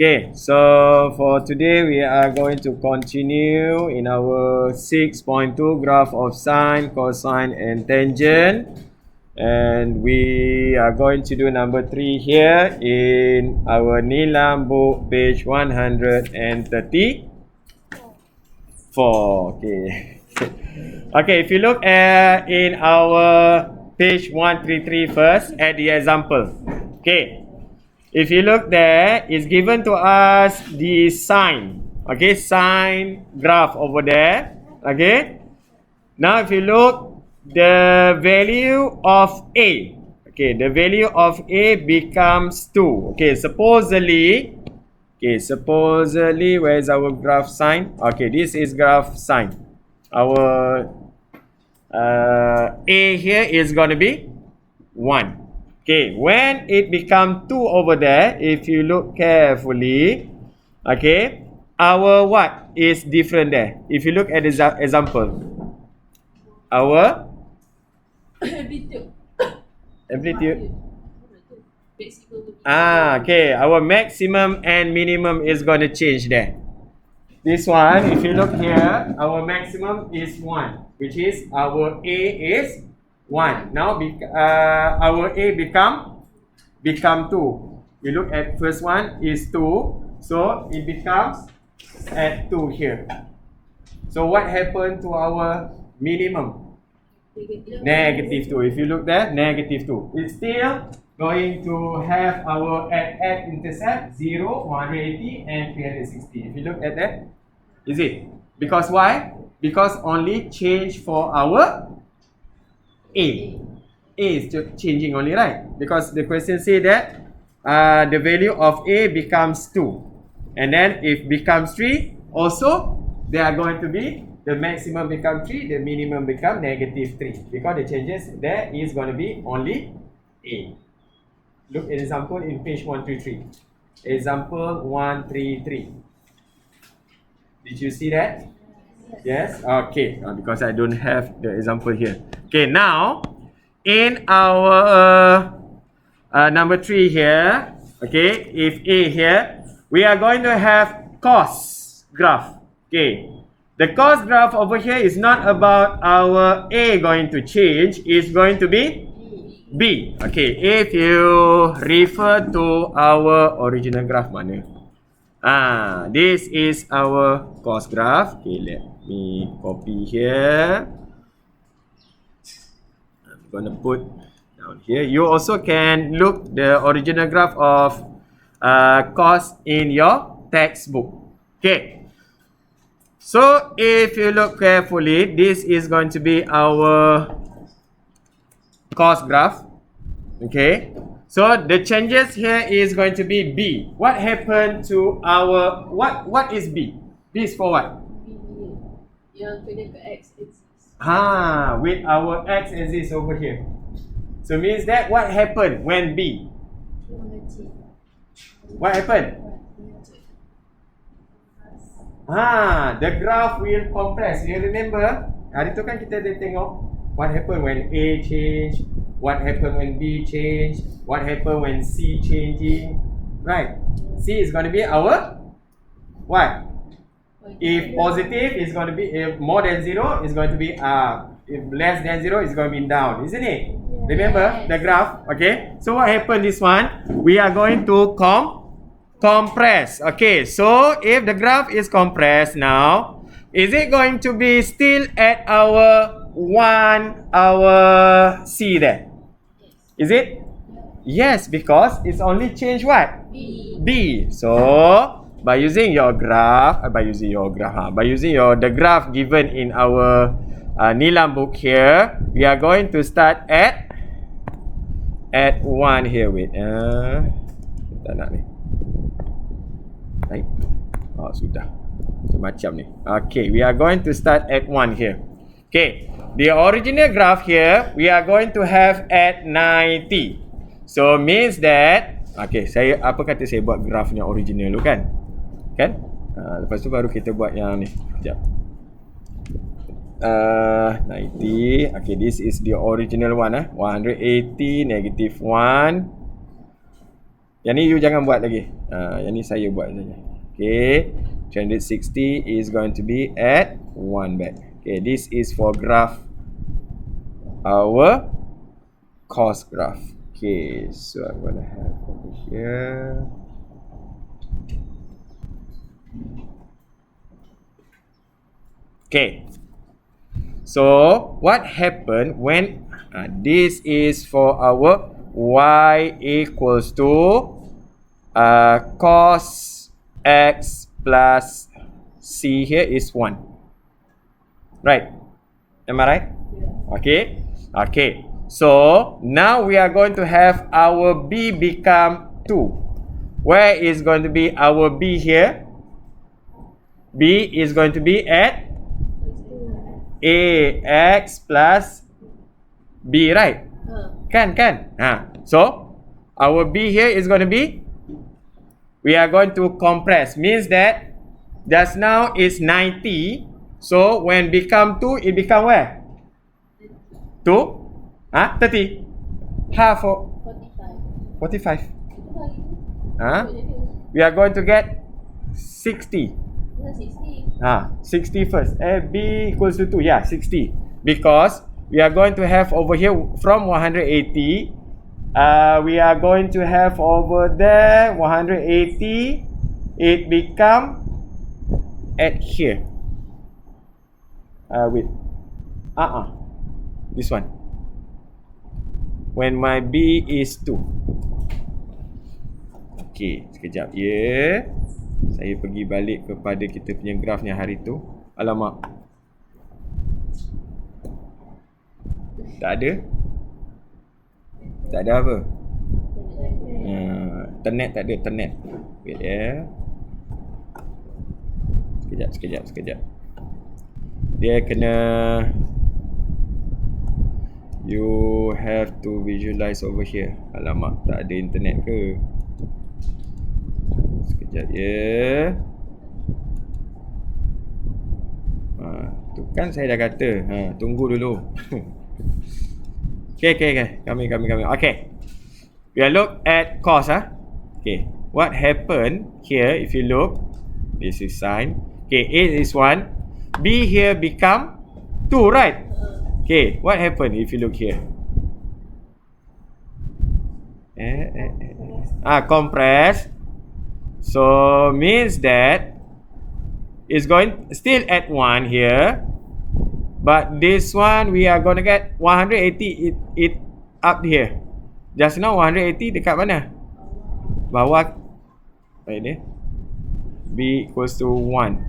Okay, so for today we are going to continue in our 6.2 graph of sine, cosine and tangent, and we are going to do number 3 here in our Nilam book, page 134. Okay. Okay, if you look at in our page 133 first at the example. Okay. If you look there, it's given to us the sine. Okay, sine graph over there. Okay. Now if you look, the value of A. Okay, the value of A becomes 2. Okay, supposedly, where is our graph sine? Okay, this is graph sine. Our A here is going to be 1. Okay, when it becomes 2 over there, if you look carefully, okay, our what is different there? If you look at the example, our amplitude. Okay, our maximum and minimum is going to change there. This one, if you look here, our maximum is 1, which is our A is 1. Now our A become 2. We look at first one is 2, so it becomes at 2 here. So what happened to our minimum? Negative 2. If you look there, negative 2. It's still going to have our at intercept 0, 180 and 360. If you look at that, is it? Because why? Because only change for our A. A is changing only, right? Because the question say that the value of A becomes 2. And then if becomes 3, also they are going to be, the maximum become 3, the minimum become negative 3. Because the changes there is going to be only A. Look at example in page 133. Example 133. Did you see that? Yes? Okay, because I don't have the example here. Okay, now in our number 3 here, okay, if A here, we are going to have cos graph. Okay, the cos graph over here is not about our A going to change, it's going to be B. Okay, if you refer to our original graph mana? This is our cos graph. Okay, let me copy here. I'm gonna put down here. You also can look the original graph of cos in your textbook. Okay. So if you look carefully, this is going to be our cos graph. Okay. So the changes here is going to be B. What happened to our what is B? B is for what? Yang connect to X axis. With our X axis over here. So means that what happened when B? What happened? The graph will compress. You remember? Hari tu kan kita dah tengok what happened when A change, what happened when B change, what happened when C changing, right? C is going to be our what? If positive is going to be, if more than 0 is going to be up. If less than 0 is going to be down, isn't it? Remember the graph? Okay. So what happened this one? We are going to compress. Okay. So if the graph is compressed now, is it going to be still at our C there? Is it? Yes, because it's only changed what? B. So by using your graph, the graph given in our Nilam book here, we are going to start at 1 here. Wait, tak nak ni. Baik. Sudah. Macam ni. Okay, we are going to start at 1 here. Okay, the original graph here, we are going to have at 90. So means that, okay, apa kata saya buat grafnya original dulu kan? Kan? Lepas tu baru kita buat yang ni. Sekejap. 90. Okay, this is the original one. 180, negative 1. Yang ni you jangan buat lagi. Yang ni saya buat saja. Okay. 360 is going to be at 1 back. Okay, this is for graph our cos graph. Okay, so I'm gonna have over here. Okay. So what happened when this is for our y equals to cos x plus c here is 1. Right? Am I right? Yeah. Okay. Okay. So now we are going to have our b become 2. Where is going to be our b here? B is going to be at ax plus b, right? Kan? So our b here is going to be, we are going to compress, means that just now is 90. So when become 2, it become where? 2? 30? Half of 45. We are going to get 60. 60 first. B equals to 2. Yeah, 60. Because we are going to have over here from 180. We are going to have over there 180. It become at here. This one. When my B is 2. Okay, sekejap ya. Saya pergi balik kepada kita punya grafnya hari tu. Alamak. Tak ada. Tak ada apa? Internet tak ada, internet. Wait ya. Sekejap. Dia kena, you have to visualize over here. Alamak, tak ada internet ke? Sekejap ya. Tu kan saya dah kata. Tunggu dulu. Okay. Kami. Okay. We look at cos. Okay. What happened here, if you look, this is sine. Okay, A is 1. B here become 2, right? Okay, what happened if you look here? Compress. So means that it's going still at 1 here, but this one we are going to get 180. It up here. Just now 180 dekat mana? Bawah. Ini B equals to 1.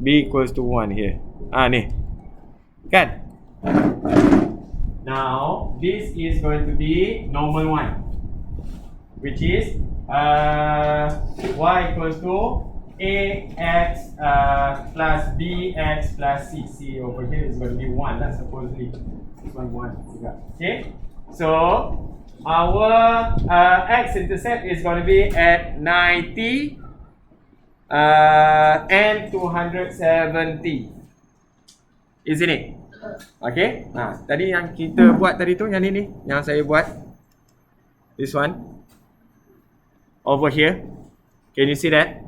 B equals to 1 here. Ni kan? Now this is going to be normal one, which is y equals to ax plus bx plus c. C over here is going to be 1. That's supposedly this one 1. Okay, so our x-intercept is going to be at 90 and 270, isn't it? Okay. Tadi yang kita buat tadi tu, yang ni yang saya buat, this one over here. Can you see that?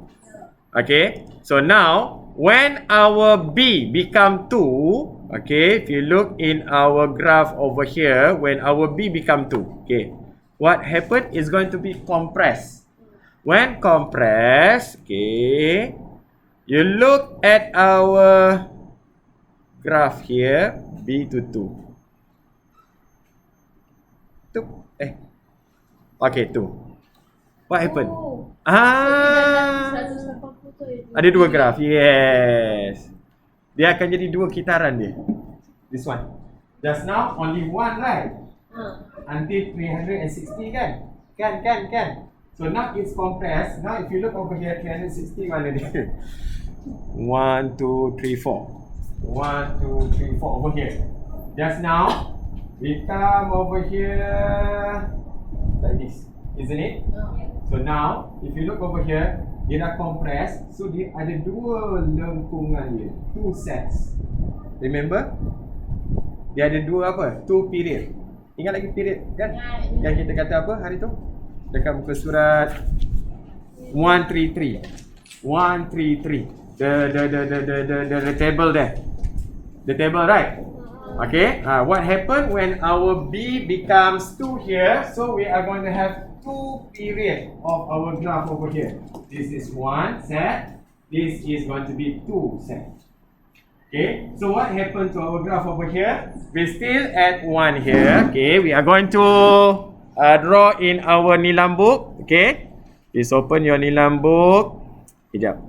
Okay. So now when our b become 2, okay, if you look in our graph over here, when our b become 2, okay, what happened is going to be compressed. When compressed, okay, you look at our graph here, b to 2. Okay, 2. What happened? Ada dua graf. Yes. Dia akan jadi dua kitaran dia. This one. Just now only one, right? Until 360 kan? Kan. So now it's compressed. Now if you look over here, 360 mana dia? 1, 2, 3, 4. 1, 2, 3, 4 over here. Just now we come over here like this, isn't it? So now if you look over here, dia dah compress. So dia ada dua lengkungan dia, 2 sets. Remember? Dia ada dua apa? 2 period. Ingat lagi period kan? Yang kita kata apa hari tu? Dekat muka surat 133. 133. The table there. The table, right? Okay. What happened when our B becomes 2 here? So we are going to have 2 period of our graph over here. This is 1 set. This is going to be 2 set. Okay. So what happened to our graph over here? We still at 1 here. Okay. We are going to draw in our Nilam book. Okay. Please open your Nilam book. Sekejap.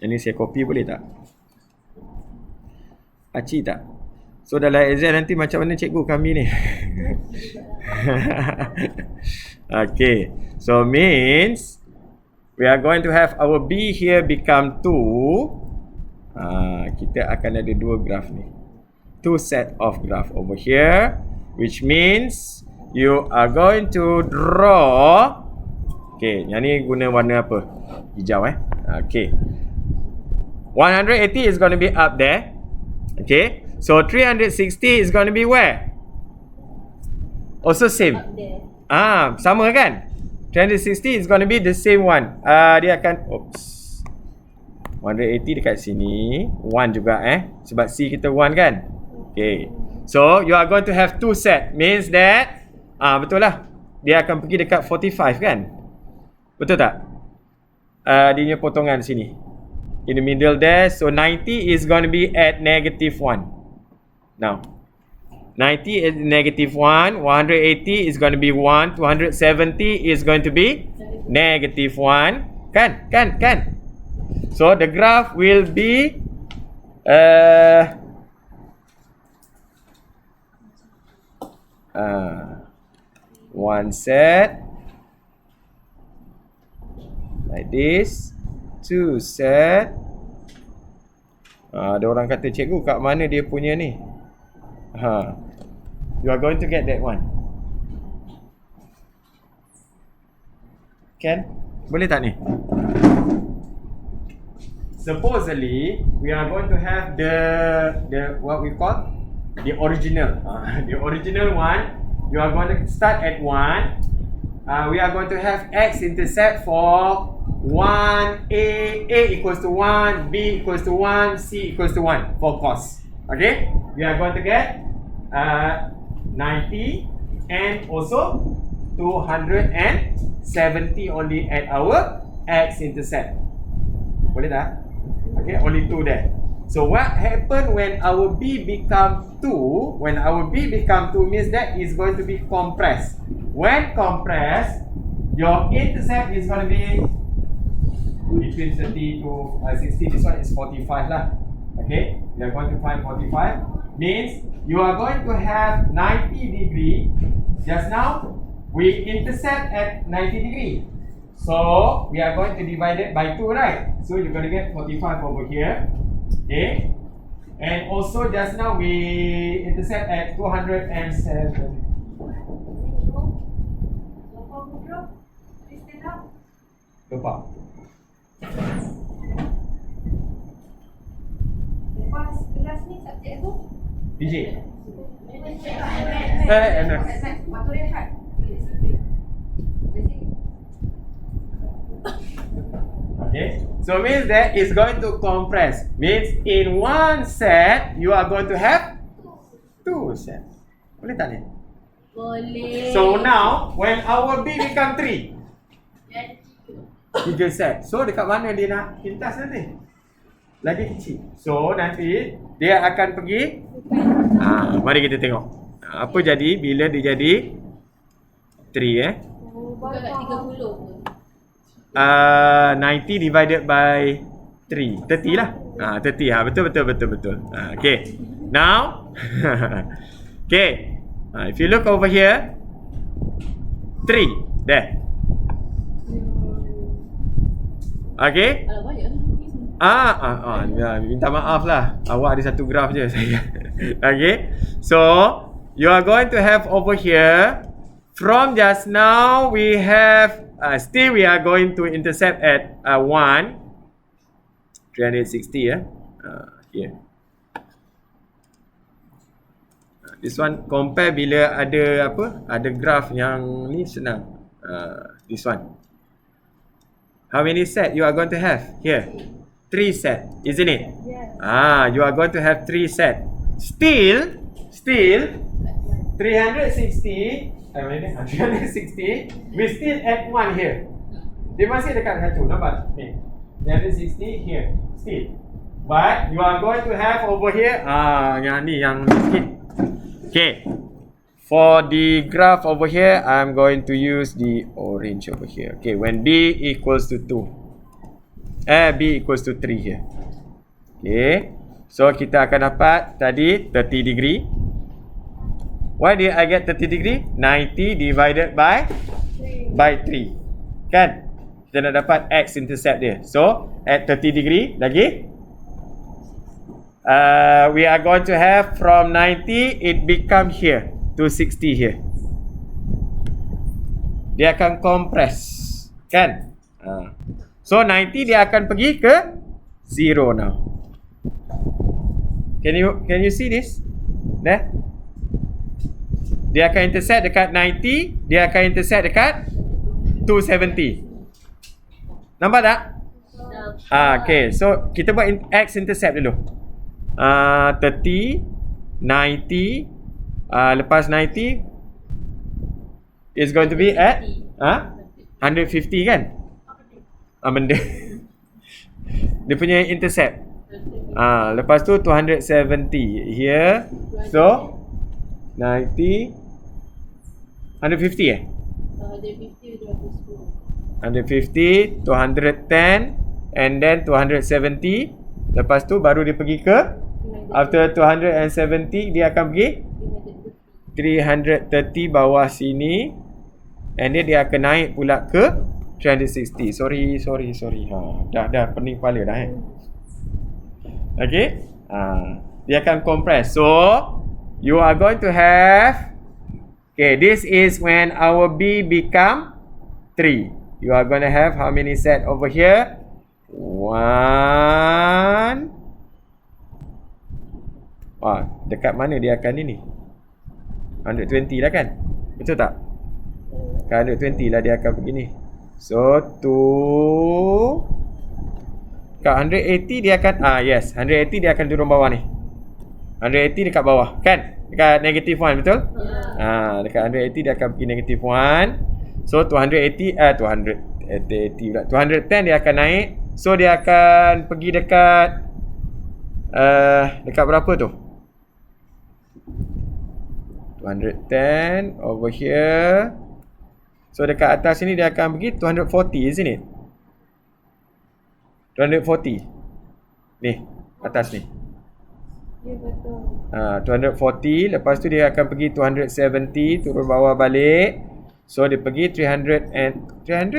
Yang ni saya copy boleh tak? Aci tak? So dalam exam nanti macam mana cikgu kami ni? Okay. So means we are going to have our B here become 2. Kita akan ada 2 graph ni. 2 set of graph over here. Which means you are going to draw. Okay. Yang ni guna warna apa? Hijau Okay. 180 is going to be up there. Okay. So 360 is going to be where? Also same. Sama kan? 360 is going to be the same one. Dia akan 180 dekat sini. 1 juga sebab C kita 1 kan? Okay. So you are going to have 2 set. Means that betul lah. Dia akan pergi dekat 45 kan? Betul tak? Dia punya potongan sini. In the middle there. So 90 is going to be at -1. Now 90 is -1. 180 is going to be 1. 270 is going to be -1. Kan? So the graph will be one set like this, 2 set. Ada orang kata, cikgu kat mana dia punya ni? You are going to get that one. Can? Boleh tak ni? Supposedly, we are going to have the what we call the original. The original one, you are going to start at 1. We are going to have x-intercept for 1, A equals to 1, B equals to 1, C equals to 1 for cos. Okay? We are going to get 90 and also 270 only at our x-intercept. Boleh tak? Okay, only 2 there. So what happened when our B become 2? When our B become 2 means that is going to be compressed. When compressed, your intercept is going to be between 30 to 60. This one is 45 lah. Okay, we are going to find 45. Means you are going to have 90 degree. Just now we intercept at 90 degree. So we are going to divide it by 2, right? So you're going to get 45 over here. Okay. And also just now we intercept at 207. Lupa. Lepas kelas ni subjek tu? DJ. Waktu rehat. Okay. So means that it's going to compress. Means in one set you are going to have 2 sets. Boleh tak ni? Boleh. So now when our B become 3, 3 set. So dekat mana dia nak pintas nanti? Lagi kecil. So nanti dia akan pergi. Mari kita tengok. Apa jadi bila dia jadi 3 Bukan kat 30 pun. 90 divided by 3. 30 lah. 30. Betul. Okay. Now okay. If you look over here 3 there. Okay. Minta maaf lah. Awak ada satu graf je saya. Okay. So you are going to have over here from just now we have still we are going to intercept at 1 360 here. This one compare bila ada apa? Ada graph yang ni senang. This one. How many set you are going to have here? 3 set, isn't it? Yes. You are going to have 3 set. Still 360. 360. We still add 1 here. Dia masih dekat satu, nampak? Ni. 360 here. Still. But you are going to have over here, yang ni yang sikit. Okay. For the graph over here, I'm going to use the orange over here. Okay, when B equals to 2. B equals to 3 here. Okay. So, kita akan dapat tadi 30 degree. Why did I get 30 degree? 90 divided by 3. Kan? Kita nak dapat x-intercept dia. So, at 30 degree, lagi? We are going to have from 90, it become here to 60 here. Dia akan compress. Kan? So, 90 dia akan pergi ke 0 now. Can you see this? There? Dia akan intercept dekat 90, dia akan intercept dekat 270. Nampak tak? Okay, so kita buat x intercept dulu. 30, 90, lepas 90 is going to be at 150 kan? Benda. Dia punya intercept. Lepas tu 270 here. So 90 150 150, 210 and then 270. Lepas tu baru dia pergi ke, after 270 dia akan pergi 330 bawah sini, and then dia akan naik pula ke 360. Sorry. Dah pening kepala dah Okay. Dia akan compress. So you are going to have, okay, this is when our B become 3. You are going to have how many set over here? 1. Dekat mana dia akan ini? 120 lah kan? Betul tak? Kan 120 lah dia akan begini. So 2. Kat 180 dia akan, yes, 180 dia akan turun bawah ni. 180 dekat bawah, kan? Dekat negative 1, betul? Dekat 180 dia akan pergi negative 1. So 280, 210 dia akan naik. So dia akan pergi dekat dekat berapa tu? 210 over here. So dekat atas ni dia akan pergi 240, isn't it? 240. Ni, atas ni. Ya, betul. 240, lepas tu dia akan pergi 270, turun bawah balik. So dia pergi 300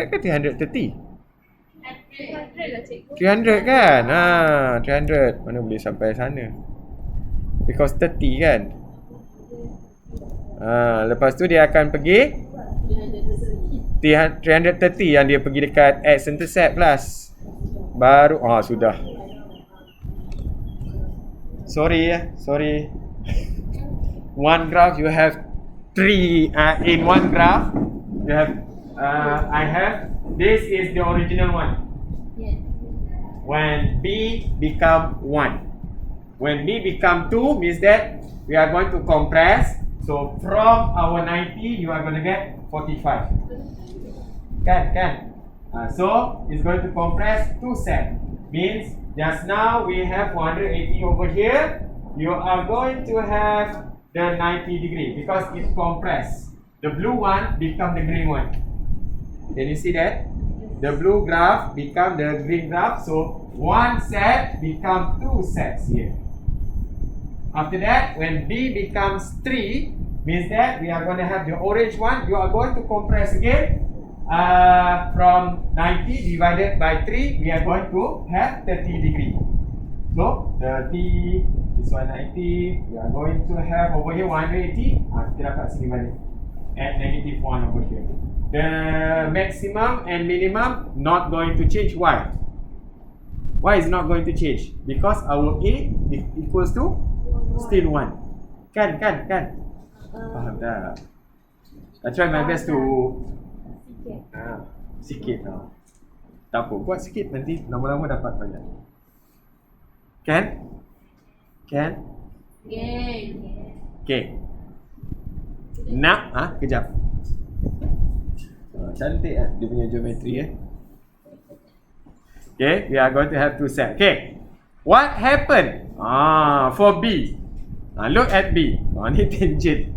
ke 330? 300 lah cikgu. 300 kan? 300. Mana boleh sampai sana? Because 30 kan? Lepas tu dia akan pergi 330 yang dia pergi dekat x-intercept plus. Baru, sudah. Sorry. One graph you have 3. In one graph you have, I have, this is the original one. Yes. When B become 1. When B become 2 means that we are going to compress. So from our 90 you are going to get 45. Can. So it's going to compress 2 set. Means just now we have 180 over here. You are going to have the 90 degree because it's compressed. The blue one become the green one. Can you see that? The blue graph become the green graph. So one set become 2 sets here. After that, when B becomes 3, means that we are going to have the orange one. You are going to compress again. From 90 divided by 3, we are going to have 30 degree. So 30, this one 90. We are going to have over here 180. Kita dapat sini balik. At negative 1 over here. The maximum and minimum not going to change. Why? Why is not going to change? Because our A equals to still 1. Kan? Faham tak? I try my best to sikit lah. Tak apa, buat sikit nanti lama-lama dapat banyak. Kan? Okay. Nak, kejap. Cantik lah dia punya geometri Okay, we are going to have two set. Okay, what happened for B? Look at B. Ni tangent.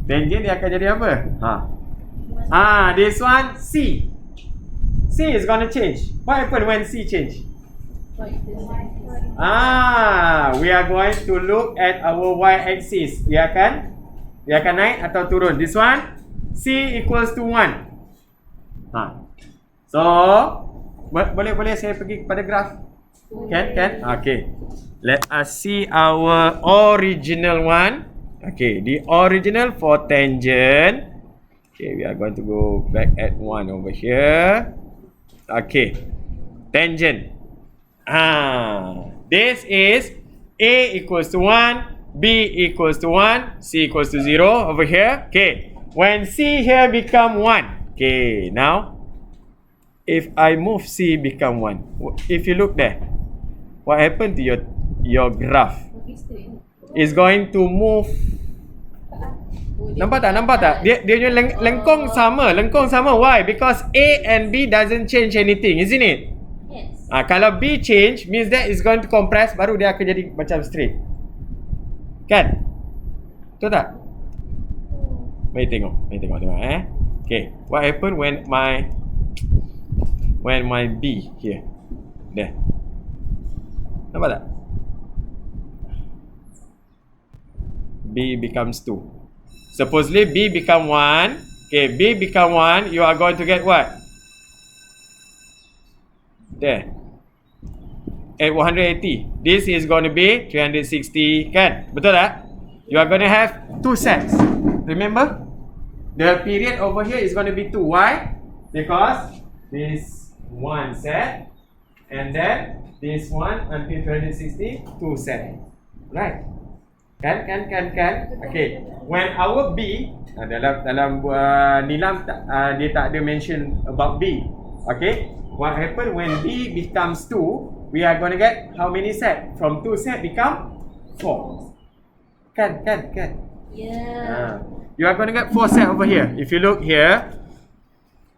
Tangent dia akan jadi apa? This one C. C is going to change. What happened when C change? We are going to look at our y-axis. Dia akan naik atau turun. This one C equals to 1. So boleh saya pergi kepada graf? Can? Okay. Let us see our original one. Okay, the original for tangent. Okay, we are going to go back at 1 over here. Okay, tangent. This is A equals to 1, B equals to 1, C equals to 0 over here. Okay, when C here become 1. Okay, now if I move C become 1, if you look there, what happened to your graph? Is going to move. Nampak tak? Dia punya lengkung sama. Why? Because A and B doesn't change anything, isn't it? Yes. Kalau B change means that is going to compress, baru dia akan jadi macam straight. Kan? Betul tak? Mari tengok. Okay, what happened when my B here? There. Nampak tak? B becomes 2. Supposedly B become 1. Okay, B become 1. You are going to get what? There. At 180. This is going to be 360. Kan? Betul tak? You are going to have 2 sets. Remember? The period over here is going to be 2. Why? Because this 1 set. And then this one until 360, 2 set. Right? Kan? Okay. When our B dalam Nilam dia tak ada mention about B. Okay. What happen when B becomes 2? We are going to get how many set? From 2 set become 4. Kan? Yeah. You are going to get 4 set over here. If you look here,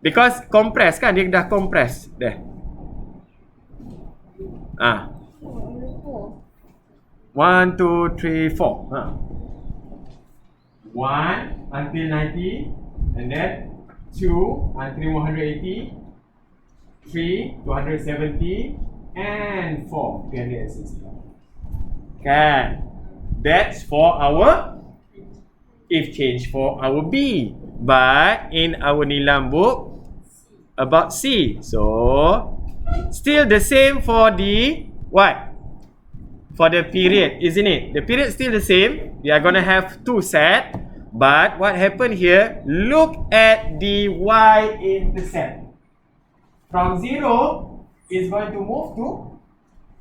because compress kan, dia dah compress. There. 1, 2, 3, 4. 1 until 90, and then 2 until 180, 3 270, and 4 360. Kan? That's for our if change for our B. But in our Nilam book about C. So still the same for the what? For the period, isn't it? The period still the same. We are going to have 2 set. But what happened here? Look at the y-intercept. From 0 is going to move to,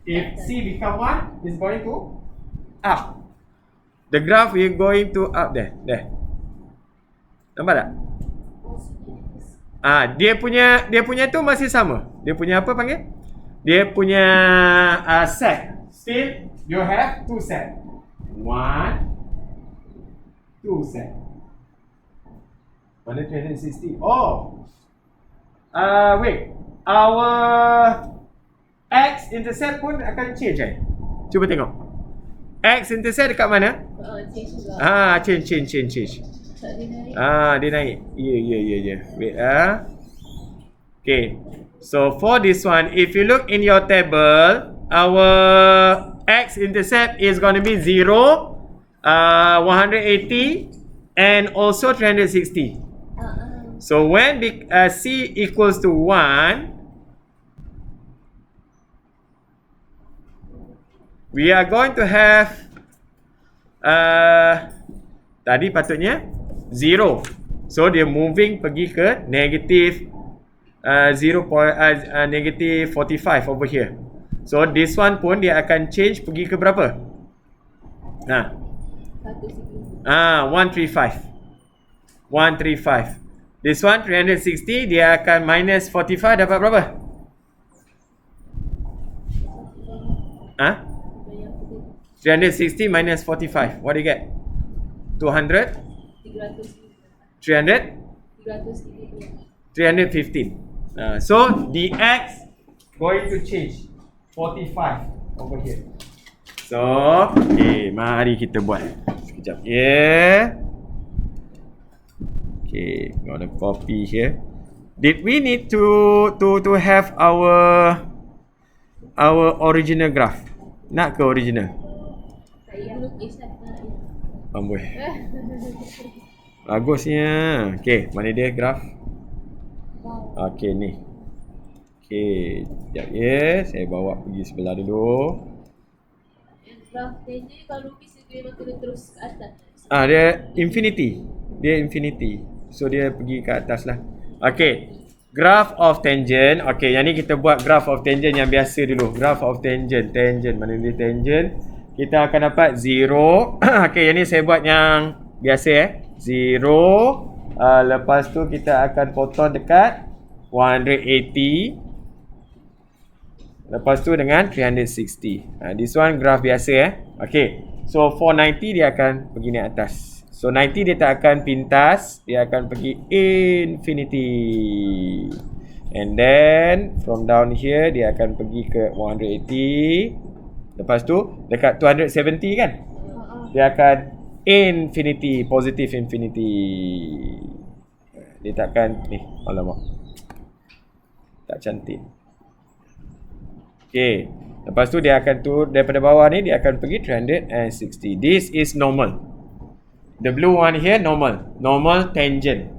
if C become 1, is going to up. The graph is going to up there. Nampak tak? Dia punya tu masih sama. Dia punya apa panggil? Dia punya set. Still, you have 2 set. 1, 2 set. Mana 360? Wait. Our x-intercept pun akan change Cuba tengok. X-intercept dekat mana? Change. Dia naik. Yeah. Wait Okay. So for this one, if you look in your table, our x-intercept is going to be 0, 180, and also 360. So when C equals to 1, we are going to have tadi patutnya 0. So dia moving pergi ke negative negative 45 over here. So this one pun dia akan change pergi ke berapa? 135. 135. This one 360, dia akan minus 45, dapat berapa? Ah? 360 minus 45. What do you get? 200? 300? 315. So the x going to change 45 over here. So, okay, mari kita buat. Sekejap ya. Okay, gonna copy here. Did we need to have our original graph? Nak ke original? Amboi. Bagusnya. Okay, mana dia graph? Okay, ni. Okay, sekejap ya. Saya bawa pergi sebelah dulu. Graf tangent kalau lukis dia memang kena terus ke atas. Dia infinity. Dia infinity. So dia pergi ke atas lah. Okay, graph of tangent. Okay, yang ni kita buat graph of tangent yang biasa dulu. Graph of tangent. Tangent, mana dia tangent? Kita akan dapat 0. Okay, yang ni saya buat yang biasa 0. Lepas tu kita akan potong dekat 180. Lepas tu dengan 360. This one graph biasa Okay. So 490 dia akan pergi naik atas. So 90 dia tak akan pintas, dia akan pergi infinity. And then from down here dia akan pergi ke 180. Lepas tu dekat 270 kan? Dia akan infinity, positive infinity. Dia takkan ni, alamak. Tak cantik. Okay. Lepas tu dia akan turun daripada bawah ni, dia akan pergi 360. This is normal. The blue one here normal. Normal tangent.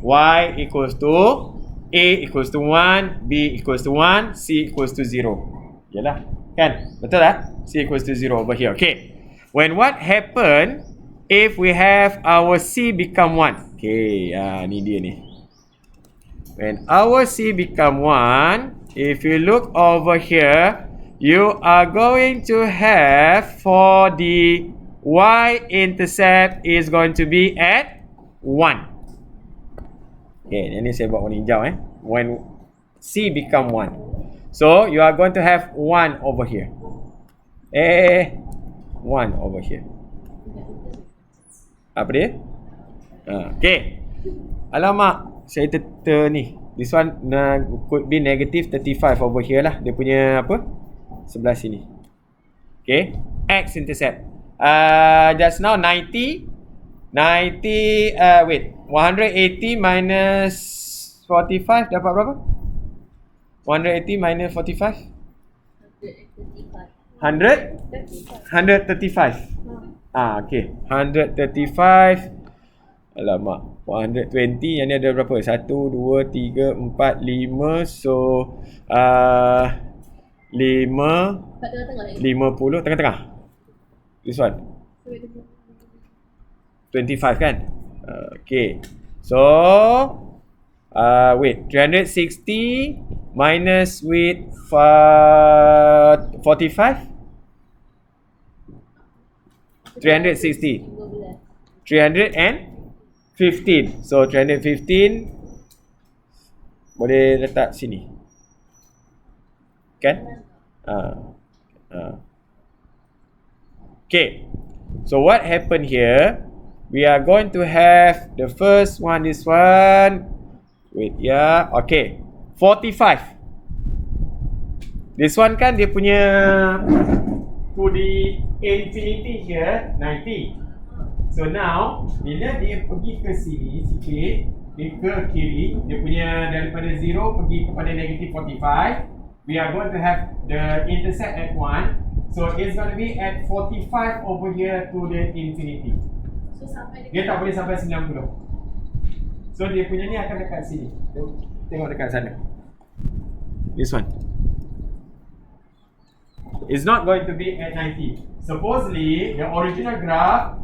Y equals to A equals to 1, B equals to 1, C equals to 0. Yalah, kan? Betul tak? C equals to 0 over here. Okay. When what happen if we have our C become 1? Okay, ni dia ni. When our C become 1, if you look over here, you are going to have for the y-intercept is going to be at 1. Okay, ini saya buat warna hijau When C become 1. So, you are going to have 1 over here. 1 over here. Apa dia? Okay. Alamak, saya ni. This one could be negative 35 over here lah. Dia punya apa? Sebelah sini. Okay. X-intercept. Just now 90. 180 minus 45 dapat berapa? 180 minus 45? 135. Okay. 135. Alamak. 120. Yang ni ada berapa? 1, 2, 3, 4, 5. So 5 50 tengah-tengah. This one 25 kan? Okay. So wait, 360 minus with 45 360 315. So 315 boleh letak sini. Kan? Okay. So what happened here? We are going to have the first one, this one. Wait, okay. 45. This one kan dia punya to the infinity here 90. So now bila dia pergi ke sini sikit, dia ke kiri, dia punya daripada 0 pergi kepada negative 45. We are going to have the intercept at 1. So it's going to be at 45 over here to the infinity. So sampai dia tak boleh sampai 90. So dia punya ni akan dekat sini. Tengok dekat sana. This one. It's not going to be at 90. Supposedly the original graph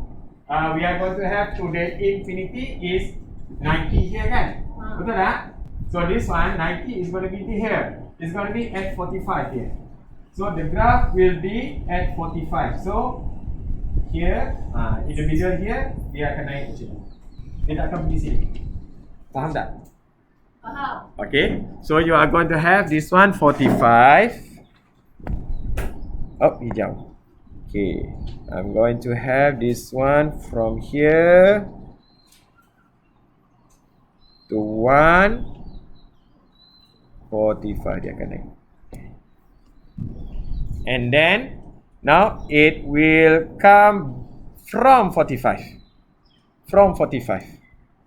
we are going to have to the infinity is 90 here kan? Betul tak? So this one 90 is going to be here. It's going to be at 45 here. So the graph will be at 45. So here, in the middle here, dia akan naik macam ni. Dia tak akan pergi sini. Faham tak? Faham. Okay, so you are going to have this one 45. Oh, hijau. Okay, I'm going to have this one from here to 145. Dia akan naik. And then now it will come from 45. From 45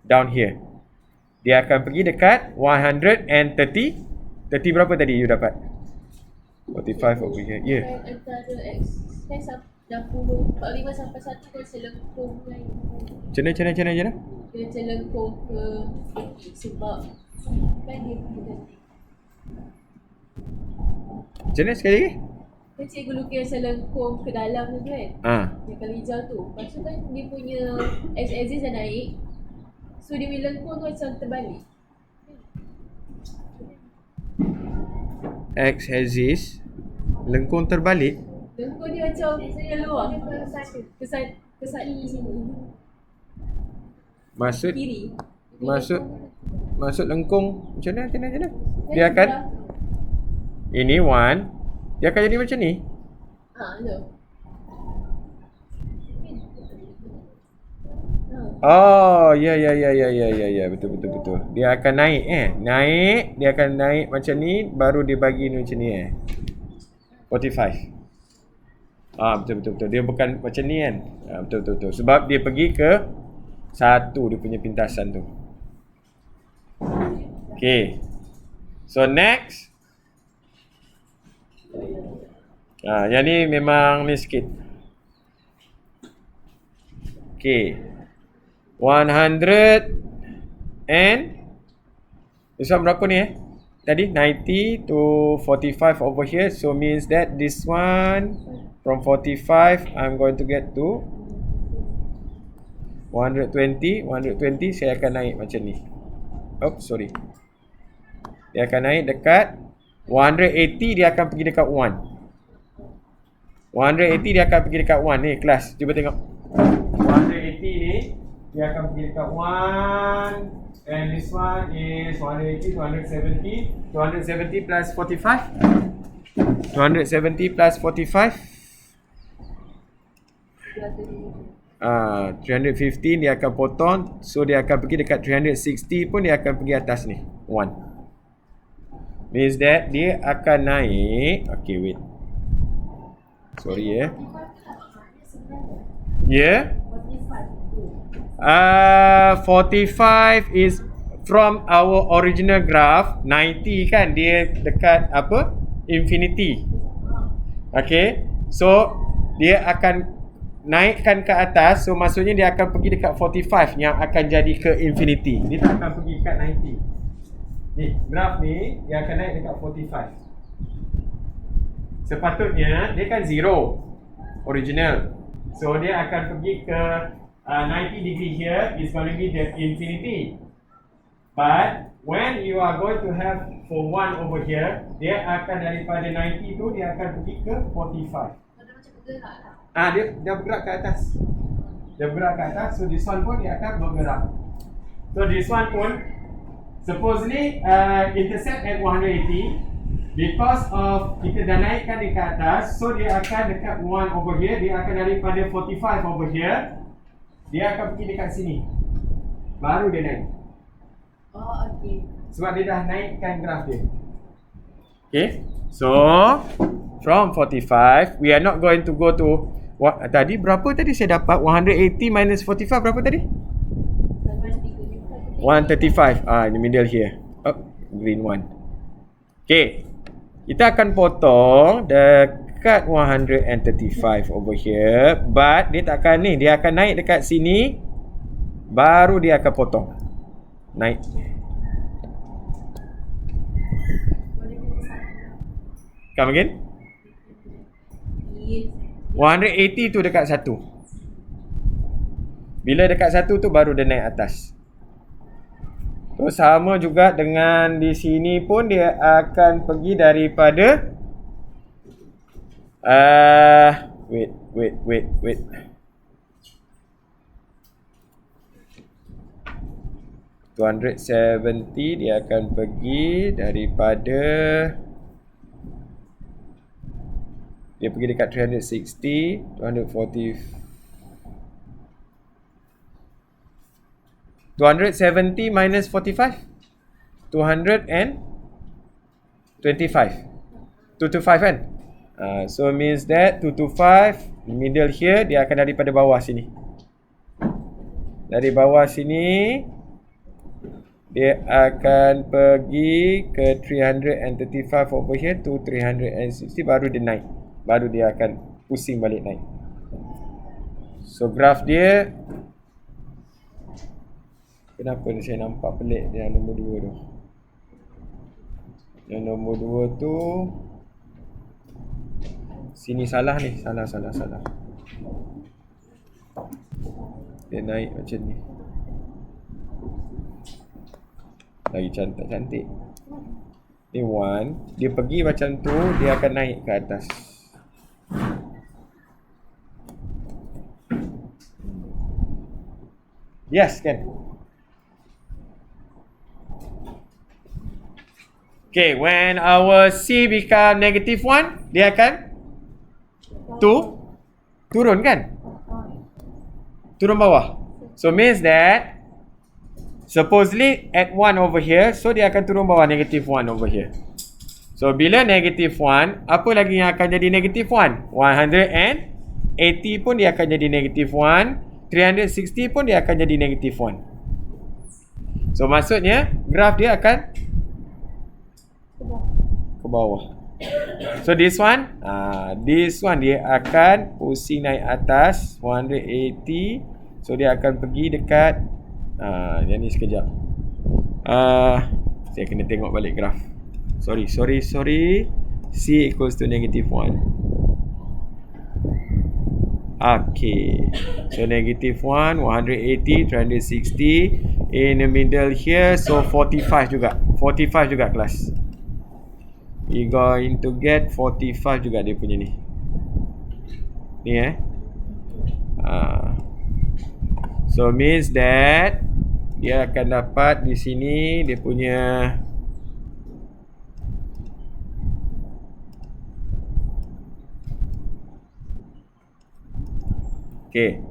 down here. Dia akan pergi dekat 130. 30 berapa tadi you dapat? 45 over here. Ya. Yeah. Antara X kan 60, 45 sampai 1 kan selengkung kan. Macam mana? Dia selengkung ke sebab kan dia punya. Macam mana sekali lagi? Kan cikgu lukis selengkung ke dalam tu kan. Yang kalau hijau tu. Lepas tu kan dia punya x-axis dah naik. So dia punya lengkung tu macam terbalik. X-axis lengkung terbalik. Lengkung dia macam keluar. Kesan sini. Maksud Kiri. Maksud lengkung macam mana? Dia akan ini 1. Dia akan jadi macam ni. Tu. Oh, ya. Betul. Dia akan naik dia akan naik macam ni, baru dia bagi ni macam ni 45. Betul. Dia bukan macam ni kan. Betul. Sebab dia pergi ke satu dia punya pintasan tu. Okay. So next. Yang ni memang ni sikit. Okay. 100 and this one berapa ni tadi 90 to 45 over here, so means that this one from 45 I'm going to get to 120 saya akan naik macam ni. Sorry. Dia akan naik dekat 180, dia akan pergi dekat 1. 180 dia akan pergi dekat 1 ni kelas. Cuba tengok. 180 ni dia akan pergi dekat 1 and this one is 180, 270 plus 45. 270 plus 45. 315 dia akan potong, so dia akan pergi dekat 360 pun dia akan pergi atas ni 1. Means that dia akan naik. Okay, wait. Sorry ya. 45 is from our original graph. 90 kan dia dekat apa? Infinity. Okay. So dia akan naikkan ke atas. So maksudnya dia akan pergi dekat 45 yang akan jadi ke infinity. Dia tak akan pergi dekat 90. Ni, graf ni dia akan naik dekat 45. Sepatutnya dia kan 0 original. So dia akan pergi ke 90 degree here is going to be the infinity. But when you are going to have for 1 over here, dia akan daripada 90 tu dia akan pergi ke 45. Dia bergerak ke atas. Dia bergerak ke atas, so this one pun dia akan bergerak. So this one pun supposedly intercept at 180. Because of kita dah naikkan dia ke atas, so dia akan dekat 1 over here, dia akan daripada 45 over here, dia akan pergi dekat sini. Baru dia naik. Okay. Sebab dia dah naikkan graf dia. Okay. So from 45, we are not going to go to tadi berapa tadi saya dapat? 180 minus 45 berapa tadi? 135. In the middle here. Green one. Okay. Kita akan potong dekat 135 over here. But dia tak akan ni. Dia akan naik dekat sini. Baru dia akan potong. Naik. Come again? 180 tu dekat 1. Bila dekat 1 tu baru dia naik atas. So sama juga dengan di sini pun dia akan pergi daripada wait. 270 dia akan pergi daripada, dia pergi dekat 360, 240, 270 minus 45, 225, 225 kan? So means that 225 middle here, dia akan daripada bawah sini. Dari bawah sini dia akan pergi ke 335 over here to 360, baru dia naik. Baru dia akan pusing balik naik. So graf dia, kenapa saya nampak pelik yang nombor 2 tu? Yang nombor 2 tu sini salah ni. Salah. Dia naik macam ni. Lagi cantik. Ni 1. Dia pergi macam tu, dia akan naik ke atas. Yes kan? Okay, when our C become negative 1, dia akan turun kan? Turun bawah. So means that supposedly at 1 over here, so dia akan turun bawah negative 1 over here. So bila negative 1, apa lagi yang akan jadi negative 1? 180 pun dia akan jadi negative 1, 360 pun dia akan jadi negative 1. So maksudnya graf dia akan ke bawah. So this one dia akan pusing naik atas 180. So dia akan pergi dekat yang ni sekejap. Saya kena tengok balik graf. Sorry. C equals to negative 1. Okay. So negative 1, 180, 360. In the middle here, so 45 juga. 45 juga kelas. We going to get 45 juga dia punya ni. Ni so means that dia akan dapat di sini dia punya okay.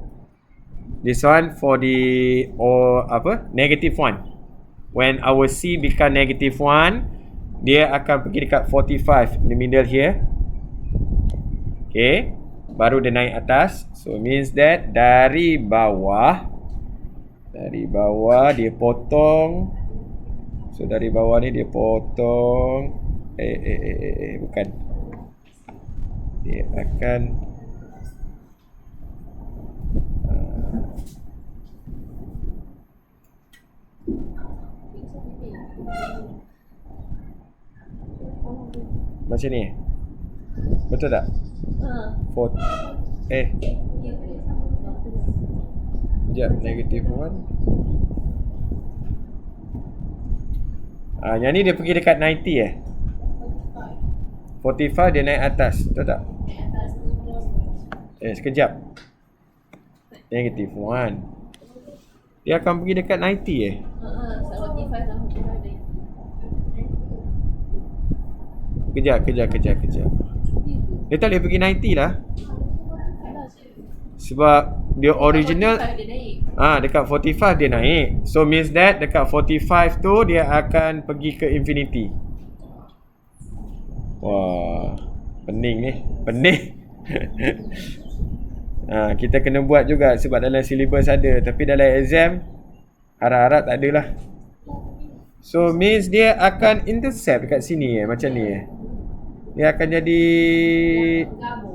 This one for the negative 1. When our C become negative 1, dia akan pergi dekat 45 in the middle here. Okay. Baru dia naik atas. So means that dari bawah dia potong. So dari bawah ni dia potong. Bukan. Dia akan macam ni. Betul tak? Sekejap, negative 1. Yang ni dia pergi dekat 90 45 dia naik atas. Betul tak? Sekejap. Negative 1. Dia akan pergi dekat 90 Kejap. Dia tak boleh pergi 90 lah. Sebab dia original dekat 45 dia naik. So means that dekat 45 tu dia akan pergi ke infinity. Wah, pening. Kita kena buat juga sebab dalam syllabus ada, tapi dalam exam harap-harap tak adalah. So means dia akan intercept dekat sini macam ni Dia akan jadi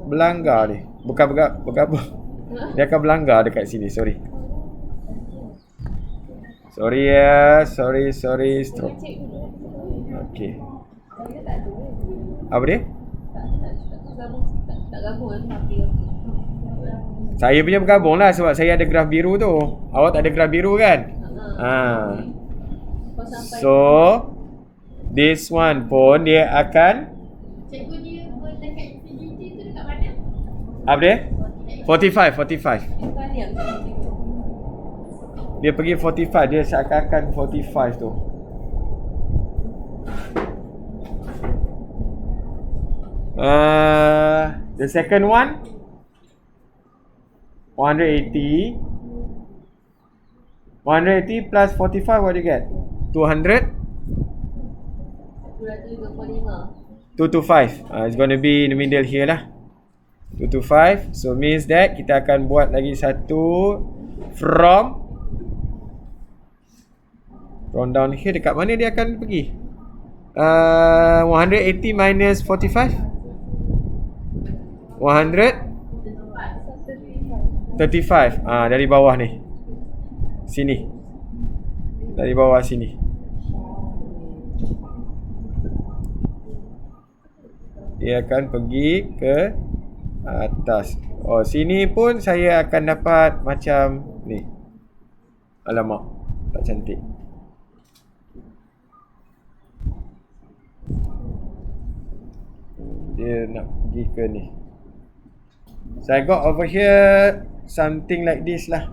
belanggar ni. Bukan bergabung. Dia akan belanggar dekat sini. Sorry. Stop. Okay. Apa dia? Tak gabung Saya punya bergabung lah sebab saya ada graf biru tu. Awak tak ada graf biru kan? So this one pun dia akan cikgu dia dekat infinity tu dekat mana? Apa dia? 45. Dia pergi 45. Dia seakan-akan 45 tu. The second one 180 plus 45, what do you get? 200? 235. 225. It's going to be in the middle here lah. 225. So means that kita akan buat lagi satu from down here. Dekat mana dia akan pergi? 180 minus 45. 135. Dari bawah ni. Sini. Dari bawah sini. Dia akan pergi ke atas. Oh, sini pun saya akan dapat macam ni. Alamak, tak cantik. Dia nak pergi ke ni. So I got over here something like this lah.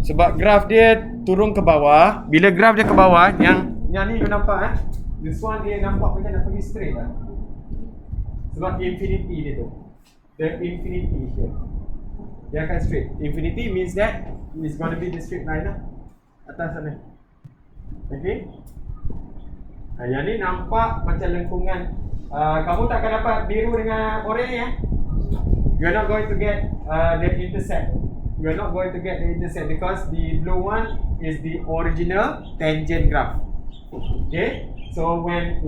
Sebab graf dia turun ke bawah. Bila graf dia ke bawah, yang ni you nampak this one dia nampak macam nak pergi straight lah. Sebab infinity dia tu. The infinity here. Dia akan straight. Infinity means that it's going to be the straight line lah. Atas sana. Okay. Yang ni nampak macam lengkungan. Kamu tak akan dapat biru dengan oranye ya. You are not going to get the intercept. You are not going to get the intercept because the blue one is the original tangent graph. Okay. So when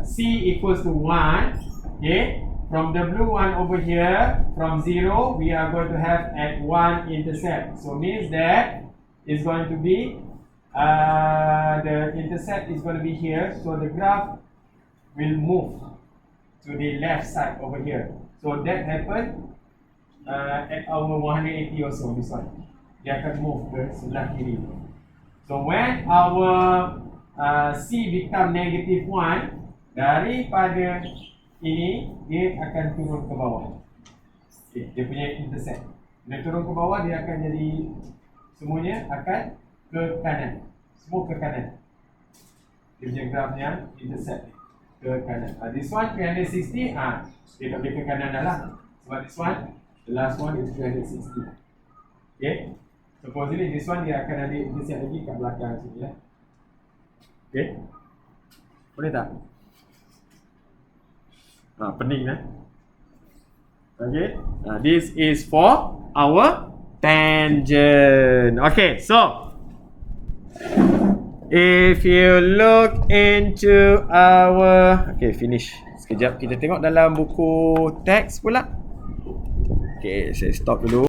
c equals to 1, okay, from the blue one over here, from 0, we are going to have at 1 intercept. So means that it's going to be the intercept is going to be here. So the graph will move to the left side over here. So that happened at our 180 also, this one. Dia akan move ke sebelah kiri. So when our C become negative 1, daripada ini dia akan turun ke bawah. Okay, dia punya intercept. Dia turun ke bawah, dia akan jadi semuanya akan ke kanan. Semua ke kanan. Dia punya grafnya intercept ke kanan. This one 360, dia tak boleh ke kanan dah lah. Sebab this one, the last one is 360. Okay. Supposedly this one dia akan ada intercept lagi kat belakang sini lah. Okay. Boleh tak? Pening lah. Okay. This is for our tangent. Okay, so if you look into our... Okay, finish. Sekejap kita tengok dalam buku teks pula. Okay, saya stop dulu.